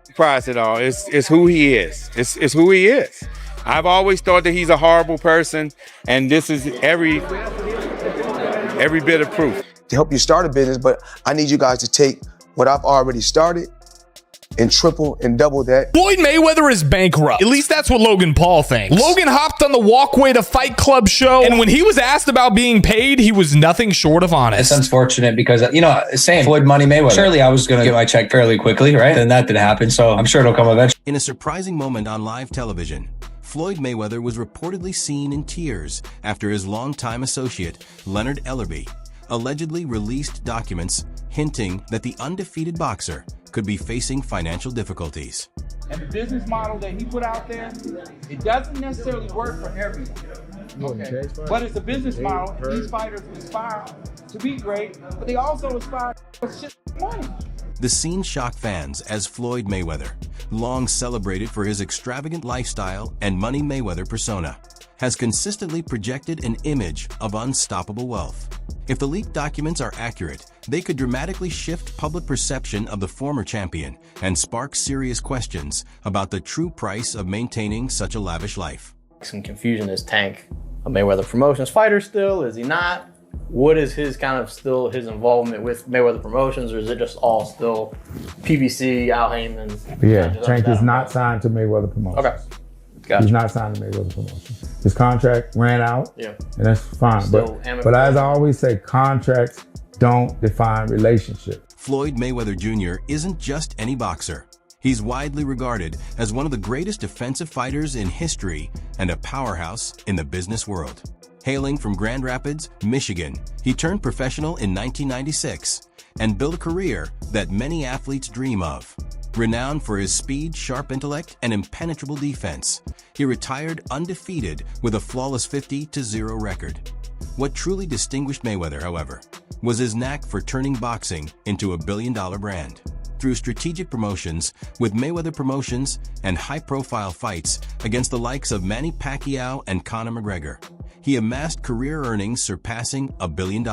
Surprise it all. It's who he is. It's who he is. I've always thought that he's a horrible person, and this is every bit of proof. To help you start a business, but I need you guys to take what I've already started and triple and double that. Floyd Mayweather is bankrupt. At least that's what Logan Paul thinks. Logan hopped on the Walkway to Fight Club show, and when he was asked about being paid, he was nothing short of honest. It's unfortunate because, same Floyd Money Mayweather. Surely I was going to get my check fairly quickly, right? And that did happen, so I'm sure it'll come eventually. In a surprising moment on live television, Floyd Mayweather was reportedly seen in tears after his longtime associate, Leonard Ellerbe, allegedly released documents hinting that the undefeated boxer could be facing financial difficulties. And the business model that he put out there, it doesn't necessarily work for everyone. Okay. But it's a business model, and these fighters aspire to be great, but they also aspire for shit money. The scene shocked fans as Floyd Mayweather, long celebrated for his extravagant lifestyle and Money Mayweather persona, has consistently projected an image of unstoppable wealth. If the leaked documents are accurate, they could dramatically shift public perception of the former champion and spark serious questions about the true price of maintaining such a lavish life. Some confusion. Is Tank a Mayweather Promotions fighter still? Is he not? What is his his involvement with Mayweather Promotions, or is it just all still PBC, Al Heyman? Yeah, Tank is not signed to Mayweather Promotions. Okay. Gotcha. He's not signed to Mayweather Promotions. His contract ran out, yeah, and that's fine. But as I always say, contracts don't define relationship. Floyd Mayweather Jr. isn't just any boxer. He's widely regarded as one of the greatest defensive fighters in history and a powerhouse in the business world. Hailing from Grand Rapids, Michigan, he turned professional in 1996 and built a career that many athletes dream of. Renowned for his speed, sharp intellect, and impenetrable defense, he retired undefeated with a flawless 50-0 record. What truly distinguished Mayweather, however, was his knack for turning boxing into a billion-dollar brand. Through strategic promotions with Mayweather Promotions and high-profile fights against the likes of Manny Pacquiao and Conor McGregor, he amassed career earnings surpassing $1 billion.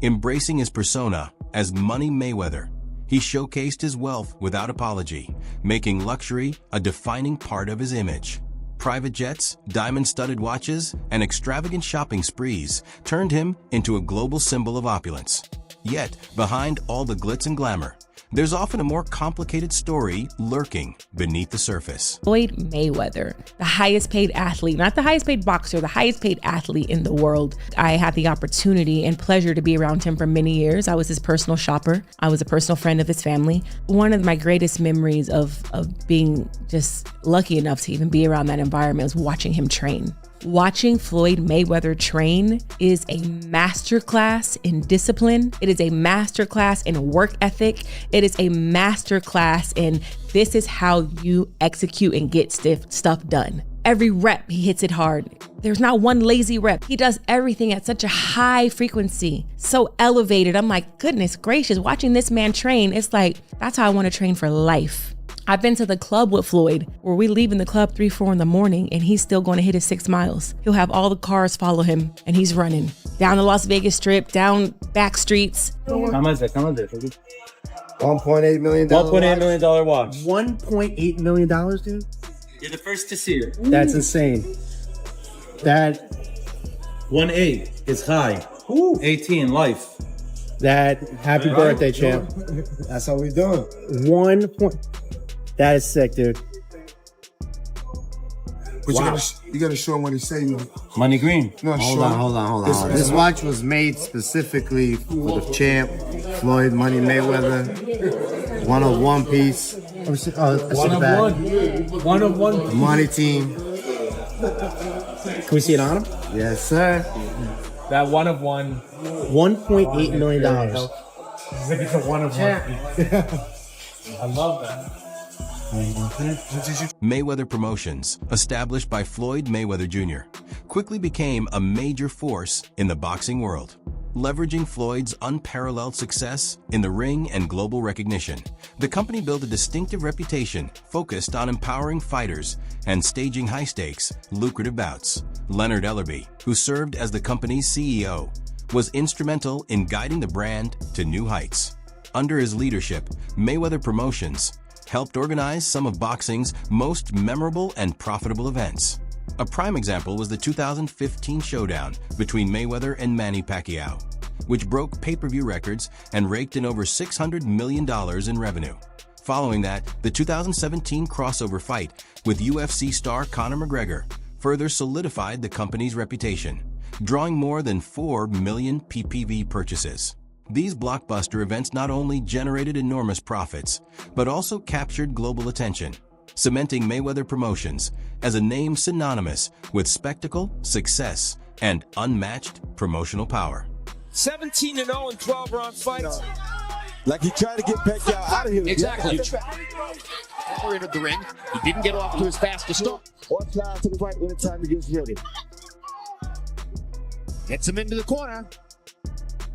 Embracing his persona as Money Mayweather, he showcased his wealth without apology, making luxury a defining part of his image. Private jets, diamond-studded watches, and extravagant shopping sprees turned him into a global symbol of opulence. Yet, behind all the glitz and glamour, there's often a more complicated story lurking beneath the surface. Floyd Mayweather, the highest paid athlete, not the highest paid boxer, the highest paid athlete in the world. I had the opportunity and pleasure to be around him for many years. I was his personal shopper. I was a personal friend of his family. One of my greatest memories of being just lucky enough to even be around that environment was watching him train. Watching Floyd Mayweather train is a masterclass in discipline. It is a masterclass in work ethic. It is a masterclass in this is how you execute and get stuff done. Every rep, he hits it hard. There's not one lazy rep. He does everything at such a high frequency, so elevated. I'm like, goodness gracious, watching this man train, it's like, that's how I want to train for life. I've been to the club with Floyd where we leave in the club 3-4 in the morning and he's still going to hit his 6 miles. He'll have all the cars follow him and he's running down the Las Vegas Strip, down back streets. How much is it? $1.8 million. $1.8 million watch. $1.8 million, dude? You're the first to see it. That's insane. That 1.8 is high. 18 life. That happy birthday, champ. That's how we doing. That is sick, dude. But you gotta show him what he say. Money green. No, Hold on. This watch was made specifically for the champ, Floyd Money Mayweather. 1 of 1 piece. One of one. Money team. Can we see it on him? Yes, sir. That 1 of 1. $1.8 million. It's a 1 of 1. I love that. Mayweather Promotions, established by Floyd Mayweather Jr., quickly became a major force in the boxing world. Leveraging Floyd's unparalleled success in the ring and global recognition, the company built a distinctive reputation focused on empowering fighters and staging high-stakes, lucrative bouts. Leonard Ellerbe, who served as the company's CEO, was instrumental in guiding the brand to new heights. Under his leadership, Mayweather Promotions helped organize some of boxing's most memorable and profitable events. A prime example was the 2015 showdown between Mayweather and Manny Pacquiao, which broke pay-per-view records and raked in over $600 million in revenue. Following that, the 2017 crossover fight with UFC star Conor McGregor further solidified the company's reputation, drawing more than 4 million PPV purchases. These blockbuster events not only generated enormous profits, but also captured global attention, cementing Mayweather Promotions as a name synonymous with spectacle, success, and unmatched promotional power. 17-0 in 12-round fights. Like he tried to get Pacquiao out of here. Exactly. Never entered the ring. He didn't get off to his fastest start. Or slide to the right anytime he gets ready. Gets him into the corner.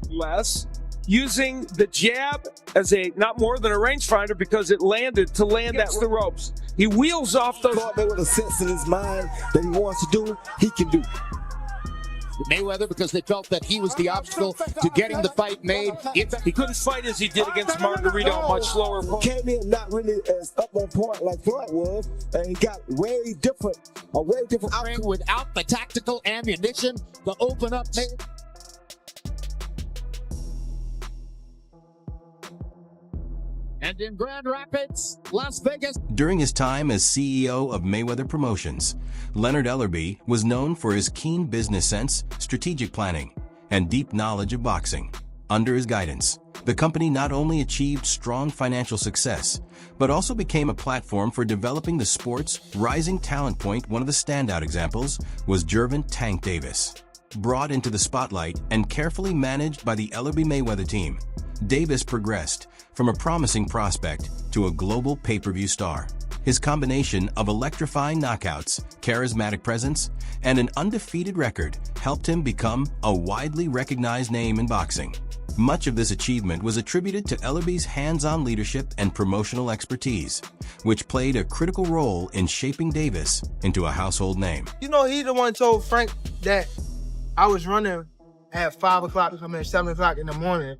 Less. Using the jab as a not more than a rangefinder because it landed to land at the ropes. He wheels off those. Floyd Mayweather with a sense in his mind that he wants to do, he can do. Mayweather, because they felt that he was the obstacle to getting the fight made. He couldn't fight as he did against Margarito, much slower. Came in not really as up on point like Floyd was, and he got a way different outcome without the tactical ammunition to open up. And in Grand Rapids, Las Vegas. During his time as CEO of Mayweather Promotions, Leonard Ellerbe was known for his keen business sense, strategic planning, and deep knowledge of boxing. Under his guidance, the company not only achieved strong financial success, but also became a platform for developing the sport's rising talent point. One of the standout examples was Gervonta "Tank" Davis. Brought into the spotlight and carefully managed by the Ellerbe Mayweather team, Davis progressed from a promising prospect to a global pay-per-view star. His combination of electrifying knockouts, charismatic presence, and an undefeated record helped him become a widely recognized name in boxing. Much of this achievement was attributed to Ellerbe's hands-on leadership and promotional expertise, which played a critical role in shaping Davis into a household name. You know, he the one told Frank that I was running at 5 o'clock, 7 o'clock in the morning,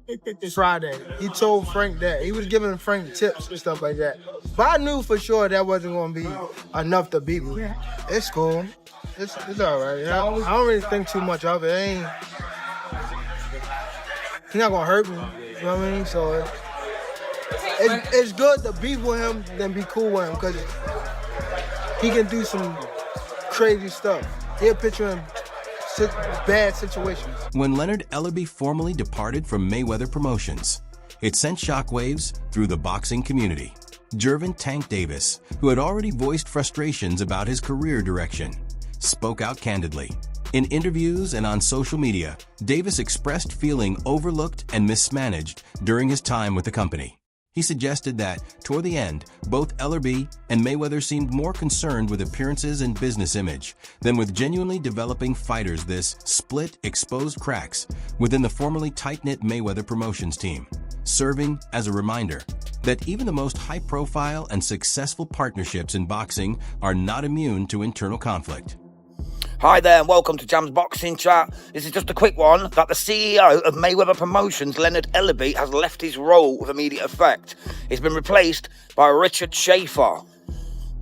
Friday. He told Frank that. He was giving Frank tips and stuff like that. But I knew for sure that wasn't going to be enough to beat me. It's cool. It's all right. I don't really think too much of it. He's not going to hurt me. You know what I mean? So it's good to be with him than be cool with him because he can do some crazy stuff. He'll picture him bad situations. When Leonard Ellerbe formally departed from Mayweather Promotions, it sent shockwaves through the boxing community. Gervonta "Tank" Davis, who had already voiced frustrations about his career direction, spoke out candidly. In interviews and on social media, Davis expressed feeling overlooked and mismanaged during his time with the company. He suggested that, toward the end, both Ellerbe and Mayweather seemed more concerned with appearances and business image than with genuinely developing fighters. This split exposed cracks within the formerly tight-knit Mayweather Promotions team, serving as a reminder that even the most high-profile and successful partnerships in boxing are not immune to internal conflict. Hi there and welcome to Jam's Boxing Chat. This is just a quick one that the CEO of Mayweather Promotions, Leonard Ellerbe, has left his role with immediate effect. He's been replaced by Richard Schaefer.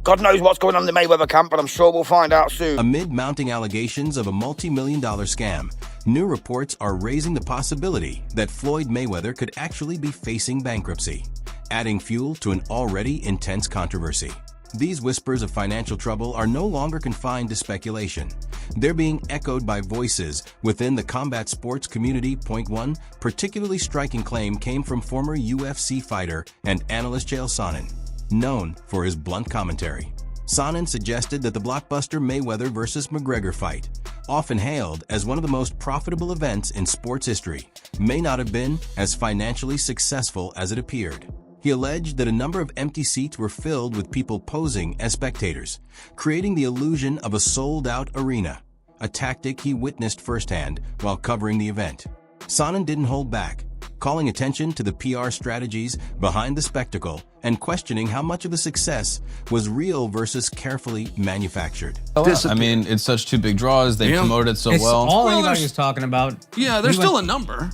God knows what's going on in the Mayweather camp, but I'm sure we'll find out soon. Amid mounting allegations of a multi-million-dollar scam, new reports are raising the possibility that Floyd Mayweather could actually be facing bankruptcy, adding fuel to an already intense controversy. These whispers of financial trouble are no longer confined to speculation. They're being echoed by voices within the combat sports community. Point one, particularly striking claim came from former UFC fighter and analyst Chael Sonnen, known for his blunt commentary. Sonnen suggested that the blockbuster Mayweather vs. McGregor fight, often hailed as one of the most profitable events in sports history, may not have been as financially successful as it appeared. He alleged that a number of empty seats were filled with people posing as spectators, creating the illusion of a sold-out arena, a tactic he witnessed firsthand while covering the event. Sonnen didn't hold back, calling attention to the PR strategies behind the spectacle and questioning how much of the success was real versus carefully manufactured. I mean, it's such two big draws. They promoted it so well. All anybody's talking about. Yeah, there's still a number.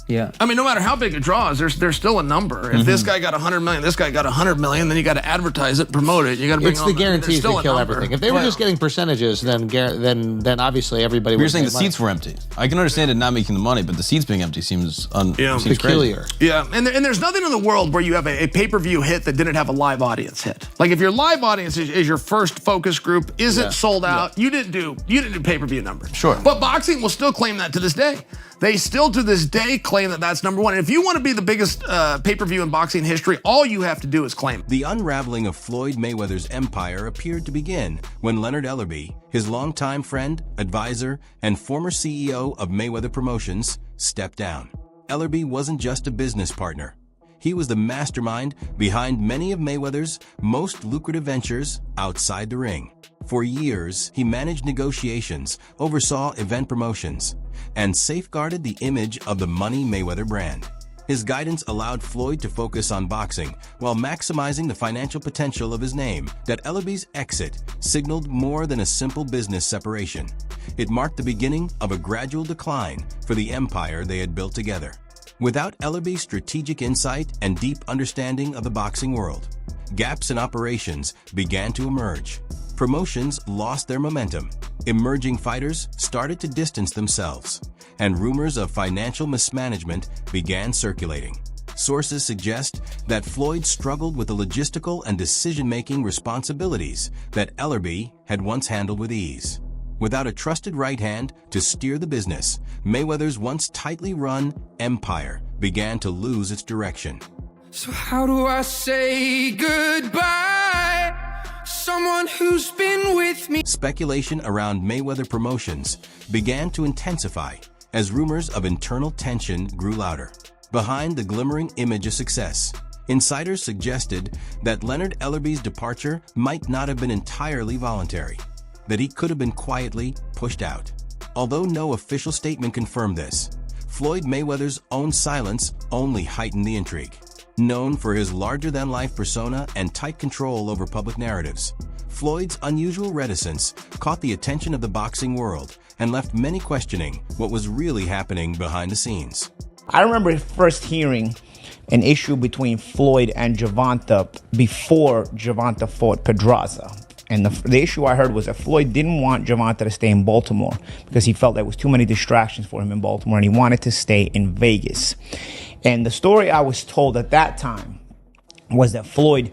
Yeah. I mean, no matter how big a draw is, there's still a number. If this guy got 100 million, this guy got 100 million, then you got to advertise it, promote it. You got to bring It's the guarantees that kill everything. If they were just getting percentages, then obviously everybody would. You're saying the seats were empty. I can understand it not making the money, but the seats being empty seems peculiar. Yeah, and there's nothing in the world where you have a pay-per-view hit that didn't have a live audience hit. Like if your live audience is your first focus group, isn't sold out, you didn't do pay-per-view numbers. Sure. But boxing will still claim that to this day. They still to this day claim that that's number one. And if you want to be the biggest pay-per-view in boxing history, all you have to do is claim. The unraveling of Floyd Mayweather's empire appeared to begin when Leonard Ellerbe, his longtime friend, advisor, and former CEO of Mayweather Promotions, stepped down. Ellerbe wasn't just a business partner. He was the mastermind behind many of Mayweather's most lucrative ventures outside the ring. For years, he managed negotiations, oversaw event promotions, and safeguarded the image of the Money Mayweather brand. His guidance allowed Floyd to focus on boxing while maximizing the financial potential of his name. That Ellerbe's exit signaled more than a simple business separation. It marked the beginning of a gradual decline for the empire they had built together. Without Ellerbe's strategic insight and deep understanding of the boxing world, gaps in operations began to emerge. Promotions lost their momentum. Emerging fighters started to distance themselves, and rumors of financial mismanagement began circulating. Sources suggest that Floyd struggled with the logistical and decision-making responsibilities that Ellerbe had once handled with ease. Without a trusted right hand to steer the business, Mayweather's once tightly run empire began to lose its direction. So how do I say goodbye? Someone who's been with me. Speculation around Mayweather Promotions began to intensify as rumors of internal tension grew louder. Behind the glimmering image of success, insiders suggested that Leonard Ellerbe's departure might not have been entirely voluntary, that he could have been quietly pushed out. Although no official statement confirmed this, Floyd Mayweather's own silence only heightened the intrigue. Known for his larger-than-life persona and tight control over public narratives, Floyd's unusual reticence caught the attention of the boxing world and left many questioning what was really happening behind the scenes. I remember first hearing an issue between Floyd and Gervonta before Gervonta fought Pedraza. And the issue I heard was that Floyd didn't want Gervonta to stay in Baltimore because he felt there was too many distractions for him in Baltimore, and he wanted to stay in Vegas. And the story I was told at that time was that Floyd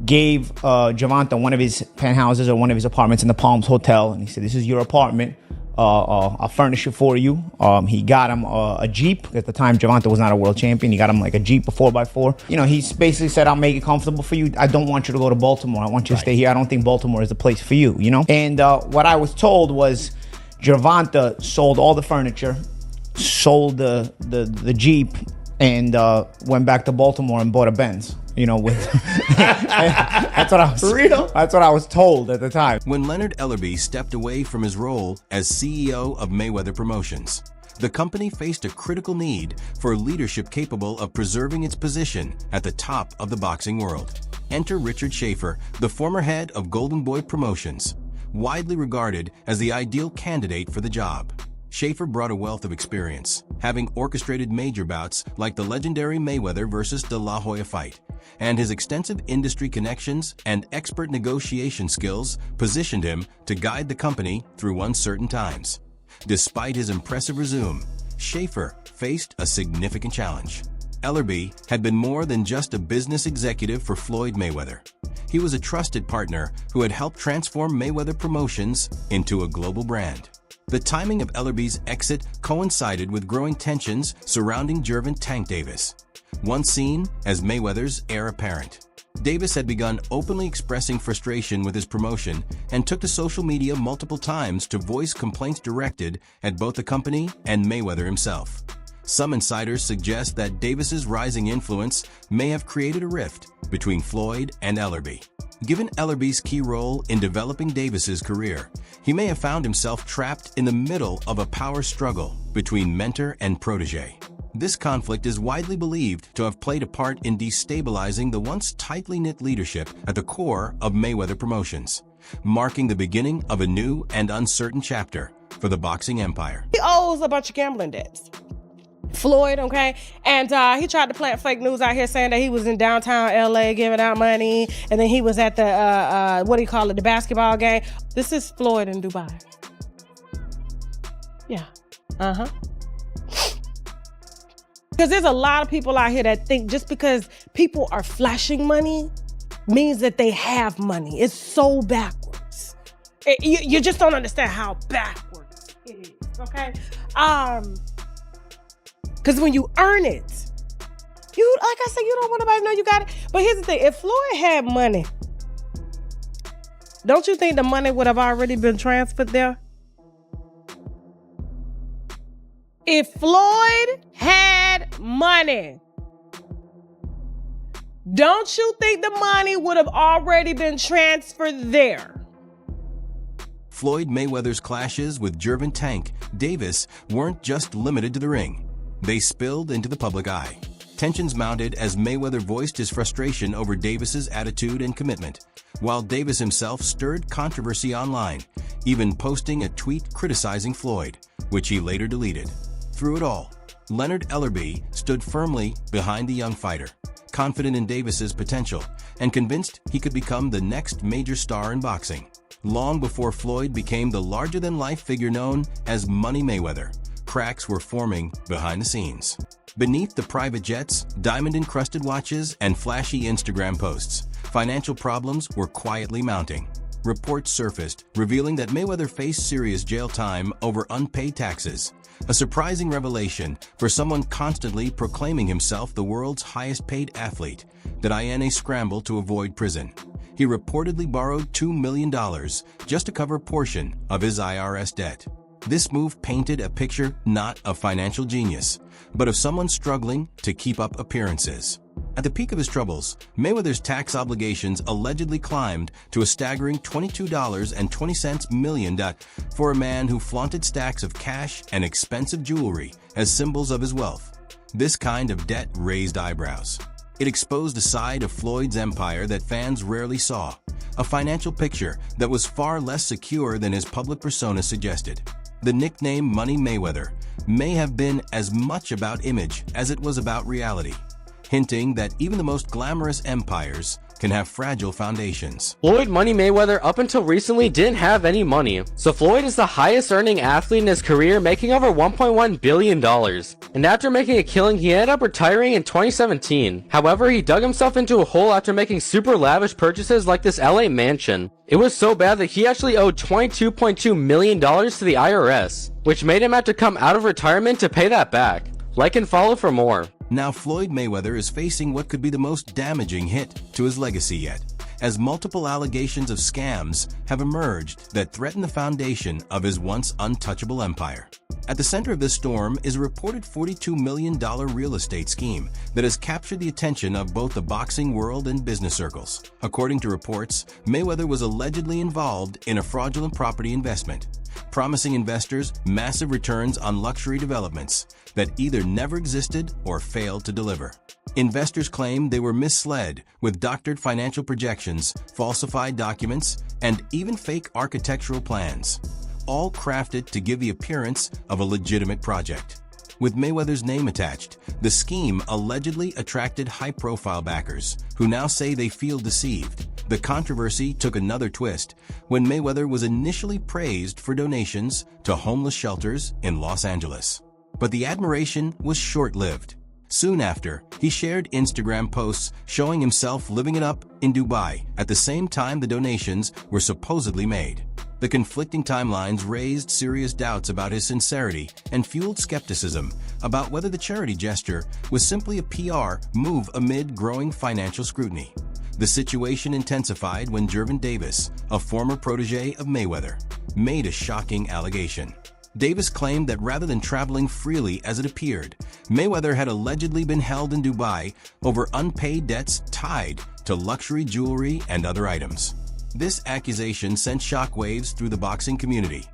gave Gervonta one of his penthouses or one of his apartments in the Palms Hotel, and he said, "This is your apartment. I'll furnish it for you." He got him a Jeep. At the time, Gervonta was not a world champion. He got him like a Jeep, a 4x4. You know, he basically said, "I'll make it comfortable for you. I don't want you to go to Baltimore. I want you to stay here. I don't think Baltimore is the place for you," you know? And what I was told was Gervonta sold all the furniture, sold the Jeep, and went back to Baltimore and bought a Benz. You know, with that's what I was real. That's what I was told at the time. When Leonard Ellerbe stepped away from his role as CEO of Mayweather Promotions, the company faced a critical need for leadership capable of preserving its position at the top of the boxing world. Enter Richard Schaefer, the former head of Golden Boy Promotions, widely regarded as the ideal candidate for the job. Schaefer brought a wealth of experience, having orchestrated major bouts like the legendary Mayweather versus De La Hoya fight, and his extensive industry connections and expert negotiation skills positioned him to guide the company through uncertain times. Despite his impressive resume, Schaefer faced a significant challenge. Ellerbe had been more than just a business executive for Floyd Mayweather. He was a trusted partner who had helped transform Mayweather Promotions into a global brand. The timing of Ellerbe's exit coincided with growing tensions surrounding Gervonta "Tank" Davis, once seen as Mayweather's heir apparent. Davis had begun openly expressing frustration with his promotion and took to social media multiple times to voice complaints directed at both the company and Mayweather himself. Some insiders suggest that Davis's rising influence may have created a rift between Floyd and Ellerbe. Given Ellerbe's key role in developing Davis's career, he may have found himself trapped in the middle of a power struggle between mentor and protege. This conflict is widely believed to have played a part in destabilizing the once tightly knit leadership at the core of Mayweather Promotions, marking the beginning of a new and uncertain chapter for the boxing empire. He owes a bunch of gambling debts. Floyd, okay? And he tried to plant fake news out here saying that he was in downtown LA giving out money, and then he was at the, what do you call it, the basketball game. This is Floyd in Dubai. Yeah, Because there's a lot of people out here that think just because people are flashing money means that they have money. It's so backwards. You just don't understand how backwards it is, okay? Because when you earn it, like I said, you don't want nobody to know you got it. But here's the thing, if Floyd had money, don't you think the money would have already been transferred there? If Floyd had money, don't you think the money would have already been transferred there? Floyd Mayweather's clashes with Gervonta Tank Davis weren't just limited to the ring. They spilled into the public eye. Tensions mounted as Mayweather voiced his frustration over Davis's attitude and commitment, while Davis himself stirred controversy online, even posting a tweet criticizing Floyd, which he later deleted. Through it all, Leonard Ellerbe stood firmly behind the young fighter, confident in Davis's potential and convinced he could become the next major star in boxing. Long before Floyd became the larger-than-life figure known as Money Mayweather, cracks were forming behind the scenes. Beneath the private jets, diamond-encrusted watches, and flashy Instagram posts, financial problems were quietly mounting. Reports surfaced revealing that Mayweather faced serious jail time over unpaid taxes, a surprising revelation for someone constantly proclaiming himself the world's highest-paid athlete that INA scrambled to avoid prison. He reportedly borrowed $2 million just to cover a portion of his IRS debt. This move painted a picture not of financial genius, but of someone struggling to keep up appearances. At the peak of his troubles, Mayweather's tax obligations allegedly climbed to a staggering $22.20 million for a man who flaunted stacks of cash and expensive jewelry as symbols of his wealth. This kind of debt raised eyebrows. It exposed a side of Floyd's empire that fans rarely saw, a financial picture that was far less secure than his public persona suggested. The nickname Money Mayweather may have been as much about image as it was about reality, hinting that even the most glamorous empires can have fragile foundations. Floyd Money Mayweather up until recently didn't have any money, so Floyd is the highest earning athlete in his career, making over $1.1 billion. And after making a killing, he ended up retiring in 2017. However, he dug himself into a hole after making super lavish purchases like this LA mansion. It was so bad that he actually owed $22.2 million to the IRS, which made him have to come out of retirement to pay that back. Like and follow for more. Now Floyd Mayweather is facing what could be the most damaging hit to his legacy yet, as multiple allegations of scams have emerged that threaten the foundation of his once untouchable empire. At the center of this storm is a reported $42 million real estate scheme that has captured the attention of both the boxing world and business circles. According to reports, Mayweather was allegedly involved in a fraudulent property investment, promising investors massive returns on luxury developments that either never existed or failed to deliver. Investors claim they were misled with doctored financial projections, falsified documents, and even fake architectural plans, all crafted to give the appearance of a legitimate project. With Mayweather's name attached, the scheme allegedly attracted high-profile backers who now say they feel deceived. The controversy took another twist when Mayweather was initially praised for donations to homeless shelters in Los Angeles. But the admiration was short-lived. Soon after, he shared Instagram posts showing himself living it up in Dubai at the same time the donations were supposedly made. The conflicting timelines raised serious doubts about his sincerity and fueled skepticism about whether the charity gesture was simply a PR move amid growing financial scrutiny. The situation intensified when Gervonta Davis, a former protege of Mayweather, made a shocking allegation. Davis claimed that rather than traveling freely as it appeared, Mayweather had allegedly been held in Dubai over unpaid debts tied to luxury jewelry and other items. This accusation sent shockwaves through the boxing community.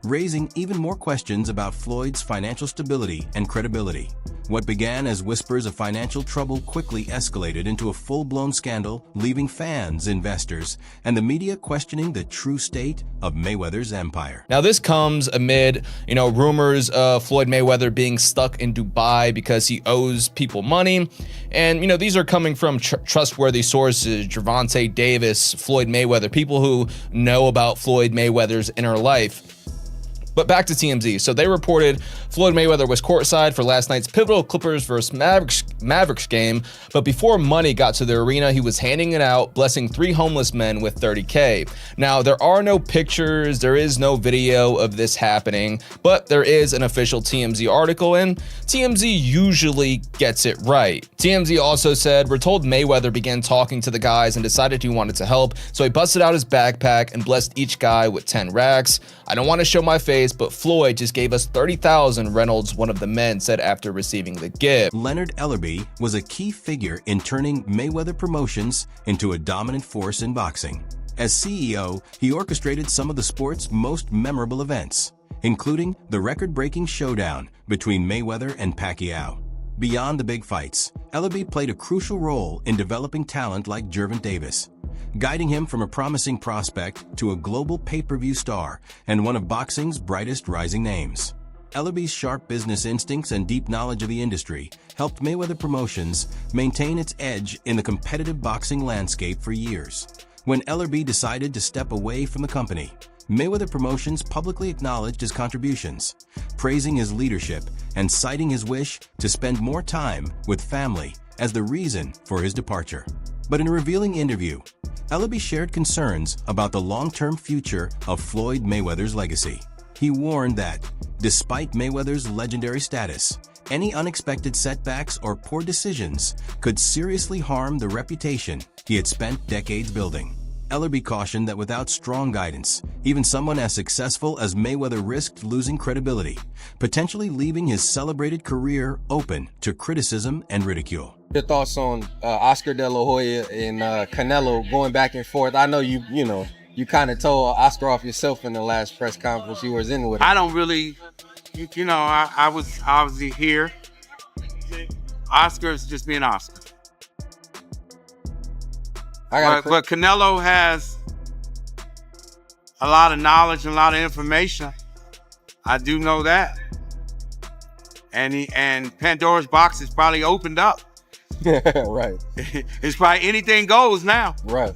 raising even more questions about Floyd's financial stability and credibility. What began as whispers of financial trouble quickly escalated into a full-blown scandal, leaving fans, investors, and the media questioning the true state of Mayweather's empire. Now, this comes amid, rumors of Floyd Mayweather being stuck in Dubai because he owes people money. And, these are coming from trustworthy sources, Gervonta Davis, Floyd Mayweather, people who know about Floyd Mayweather's inner life. But back to TMZ. So they reported Floyd Mayweather was courtside for last night's pivotal Clippers versus Mavericks game. But before money got to the arena, he was handing it out, blessing 3 homeless men with $30K. Now, there are no pictures, there is no video of this happening, but there is an official TMZ article, and TMZ usually gets it right. TMZ also said, we're told Mayweather began talking to the guys and decided he wanted to help, so he busted out his backpack and blessed each guy with 10 racks. I don't want to show my face, but Floyd just gave us $30,000, Reynolds, one of the men, said after receiving the gift. Leonard Ellerbe was a key figure in turning Mayweather Promotions into a dominant force in boxing. As CEO, he orchestrated some of the sport's most memorable events, including the record-breaking showdown between Mayweather and Pacquiao. Beyond the big fights, Ellerbe played a crucial role in developing talent like Gervonta Davis, guiding him from a promising prospect to a global pay-per-view star and one of boxing's brightest rising names. Ellerbe's sharp business instincts and deep knowledge of the industry helped Mayweather Promotions maintain its edge in the competitive boxing landscape for years. When Ellerbe decided to step away from the company, Mayweather Promotions publicly acknowledged his contributions, praising his leadership and citing his wish to spend more time with family as the reason for his departure. But in a revealing interview, Ellerbe shared concerns about the long-term future of Floyd Mayweather's legacy. He warned that, despite Mayweather's legendary status, any unexpected setbacks or poor decisions could seriously harm the reputation he had spent decades building. Ellerbe cautioned that without strong guidance, even someone as successful as Mayweather risked losing credibility, potentially leaving his celebrated career open to criticism and ridicule. Your thoughts on Oscar De La Hoya and Canelo going back and forth? I know you kind of told Oscar off yourself in the last press conference you was in with him. I don't really, I was obviously here. Oscar's just being Oscar. But Canelo has a lot of knowledge and a lot of information. I do know that. And Pandora's box is probably opened up. Right. It's probably anything goes now. Right.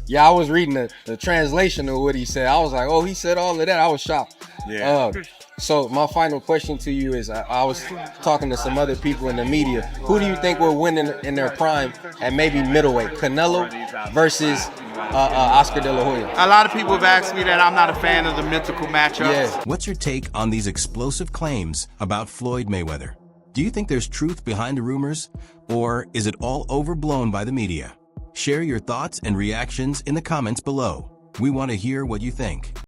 Yeah, I was reading the translation of what he said. I was like, oh, he said all of that. I was shocked. Yeah. So my final question to you is, I was talking to some other people in the media. Who do you think will win in their prime at maybe middleweight? Canelo versus Oscar De La Hoya? A lot of people have asked me that. I'm not a fan of the mythical matchups. Yeah. What's your take on these explosive claims about Floyd Mayweather? Do you think there's truth behind the rumors, or is it all overblown by the media? Share your thoughts and reactions in the comments below. We want to hear what you think.